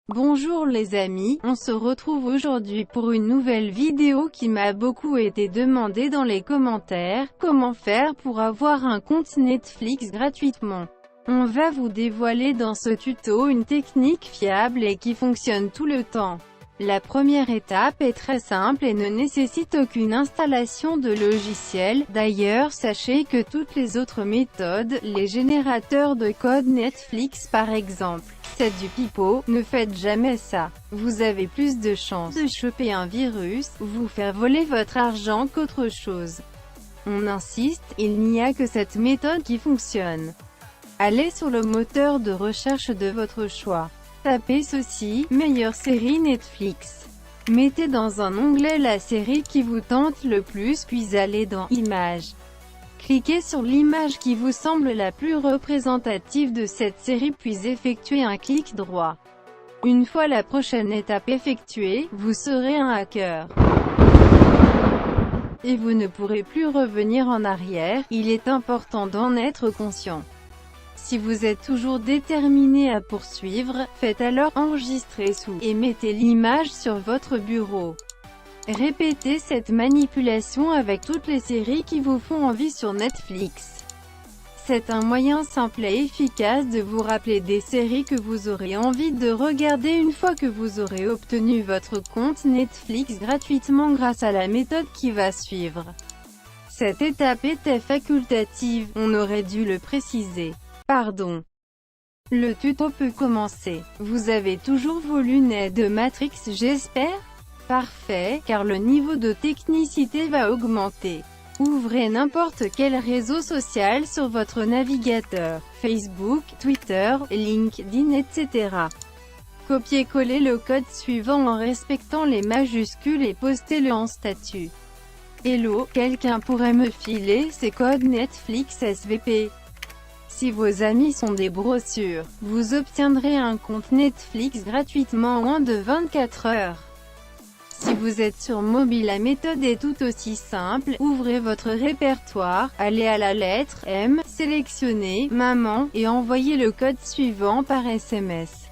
Bonjour les amis, on se retrouve aujourd'hui pour une nouvelle vidéo qui m'a beaucoup été demandée dans les commentaires. Comment faire pour avoir un compte Netflix gratuitement? On va vous dévoiler dans ce tuto une technique fiable et qui fonctionne tout le temps. La première étape est très simple et ne nécessite aucune installation de logiciel. D'ailleurs, sachez que toutes les autres méthodes, les générateurs de code Netflix par exemple, c'est du pipeau, ne faites jamais ça. Vous avez plus de chances de choper un virus, vous faire voler votre argent qu'autre chose. On insiste, il n'y a que cette méthode qui fonctionne. Allez sur le moteur de recherche de votre choix. Tapez ceci, meilleure série Netflix. Mettez dans un onglet la série qui vous tente le plus puis allez dans Images. Cliquez sur l'image qui vous semble la plus représentative de cette série puis effectuez un clic droit. Une fois la prochaine étape effectuée, vous serez un hacker. Et vous ne pourrez plus revenir en arrière, il est important d'en être conscient. Si vous êtes toujours déterminé à poursuivre, faites alors enregistrer sous et mettez l'image sur votre bureau. Répétez cette manipulation avec toutes les séries qui vous font envie sur Netflix. C'est un moyen simple et efficace de vous rappeler des séries que vous aurez envie de regarder une fois que vous aurez obtenu votre compte Netflix gratuitement grâce à la méthode qui va suivre. Cette étape était facultative, on aurait dû le préciser. Pardon. Le tuto peut commencer. Vous avez toujours vos lunettes de Matrix, j'espère? Parfait, car le niveau de technicité va augmenter. Ouvrez n'importe quel réseau social sur votre navigateur, Facebook, Twitter, LinkedIn, etc. Copiez-coller le code suivant en respectant les majuscules et postez-le en statut. Hello, quelqu'un pourrait me filer ces codes Netflix SVP? Si vos amis sont des brossures, vous obtiendrez un compte Netflix gratuitement en moins de 24 heures. Si vous êtes sur mobile, la méthode est tout aussi simple. Ouvrez votre répertoire, allez à la lettre M, sélectionnez « Maman » et envoyez le code suivant par SMS.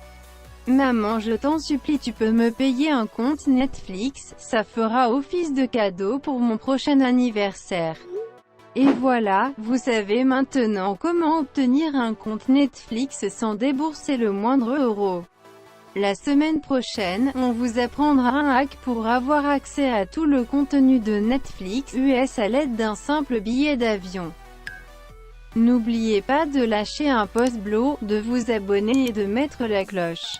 Maman, je t'en supplie, tu peux me payer un compte Netflix, ça fera office de cadeau pour mon prochain anniversaire. Et voilà, vous savez maintenant comment obtenir un compte Netflix sans débourser le moindre euro. La semaine prochaine, on vous apprendra un hack pour avoir accès à tout le contenu de Netflix US à l'aide d'un simple billet d'avion. N'oubliez pas de lâcher un pouce bleu, de vous abonner et de mettre la cloche.